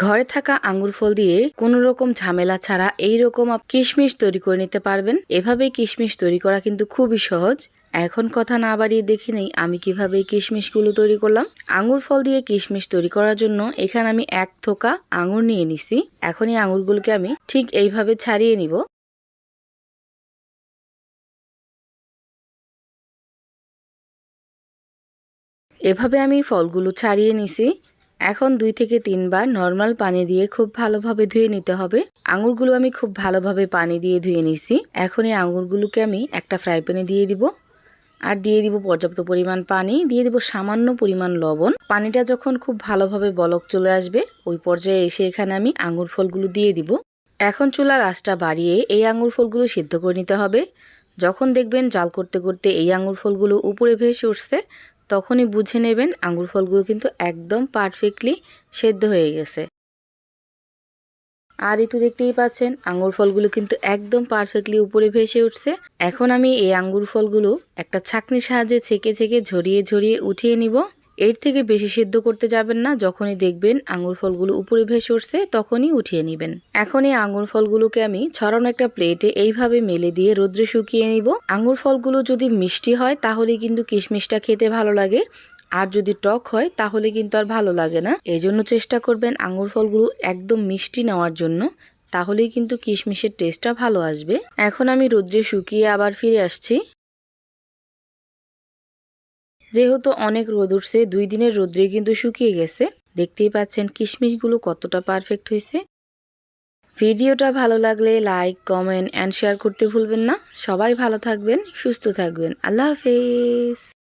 ঘরে থাকা আঙ্গুর ফল দিয়ে কোনো রকম ঝামেলা ছাড়া এইরকম কিশমিশ তৈরি করে নিতে পারবেন। এভাবে কিশমিশ তৈরি করা কিন্তু খুবই সহজ। এখন কথা না বাড়িয়ে দেখে নেই আমি কিভাবে কিশমিশগুলো তৈরি করলাম। আঙ্গুর ফল দিয়ে কিশমিশ তৈরি করার জন্য এখানে আমি 1 থোকা আঙ্গুর নিয়ে নিছি। এখন এই আঙ্গুরগুলোকে আমি ঠিক এইভাবে ছাড়িয়ে নিব। এভাবে আমি ফলগুলো ছাড়িয়ে নিছি। এখন 2 থেকে 3 বার নর্মাল পানি দিয়ে খুব ভালোভাবে ধুয়ে নিতে হবে। আঙ্গুরগুলো আমি খুব ভালোভাবে পানি দিয়ে ধুয়ে নিছি। এখন এই আঙ্গুরগুলোকে আমি একটা ফ্রাই প্যানে দিয়ে দিব। আর দিয়ে দিব পর্যাপ্ত পরিমাণ পানি, দিয়ে দিব সামান্য পরিমাণ লবণ। পানিটা যখন খুব ভালোভাবে বলক চলে আসবে ওই পর্যায়ে এসে এখানে আমি আঙ্গুর ফলগুলো দিয়ে দিব। এখন চুলার আঁচটা বাড়িয়ে এই আঙ্গুর ফলগুলো সিদ্ধ করে নিতে হবে। যখন দেখবেন জাল করতে করতে এই আঙ্গুর ফলগুলো উপরে ভেসে উঠছে তখনই বুঝে নেবেন আঙ্গুর ফলগুলো কিন্তু একদম পারফেক্টলি সেদ্ধ হয়ে গেছে। আর এই তো দেখতেই পাচ্ছেন আঙ্গুর ফলগুলো কিন্তু একদম পারফেক্টলি উপরে ভেসে উঠছে। এখন আমি এই আঙ্গুর ফলগুলো একটা ছাঁকনির সাহায্যে ছেঁকে ছেঁকে ঝরিয়ে ঝরিয়ে উঠিয়ে নিব। এর থেকে বেশি সিদ্ধ করতে যাবেন না। যখনই দেখবেন আঙ্গুর ফলগুলো উপরে ভেসে উঠছে তখনই উঠিয়ে নেবেন। এখন এই আঙ্গুর ফলগুলোকে আমি ছড়ানো একটা প্লেটে এইভাবে মেলে দিয়ে রোদ্রে শুকিয়ে নিব। আঙ্গুর ফলগুলো যদি মিষ্টি হয় তাহলে কিন্তু কিশমিশটা খেতে ভালো লাগে, আর যদি টক হয় তাহলে কিন্তু আর ভালো লাগে না। এই জন্য চেষ্টা করবেন আঙ্গুর ফলগুলো একদম মিষ্টি নেওয়ার জন্য, তাহলেই কিন্তু কিশমিশের টেস্টটা ভালো আসবে। এখন আমি রোদ্রে শুকিয়ে আবার ফিরে আসছি। যেহেতু অনেক রোদ উঠছে 2 দিনের রোদ্রে কিন্তু শুকিয়ে গেছে। দেখতেই পাচ্ছেন কিশমিশগুলো কতটা পারফেক্ট হয়েছে। ভিডিওটা ভালো লাগলে লাইক, কমেন্ট এন্ড শেয়ার করতে ভুলবেন না। সবাই ভালো থাকবেন, সুস্থ থাকবেন। আল্লাহ হাফেজ।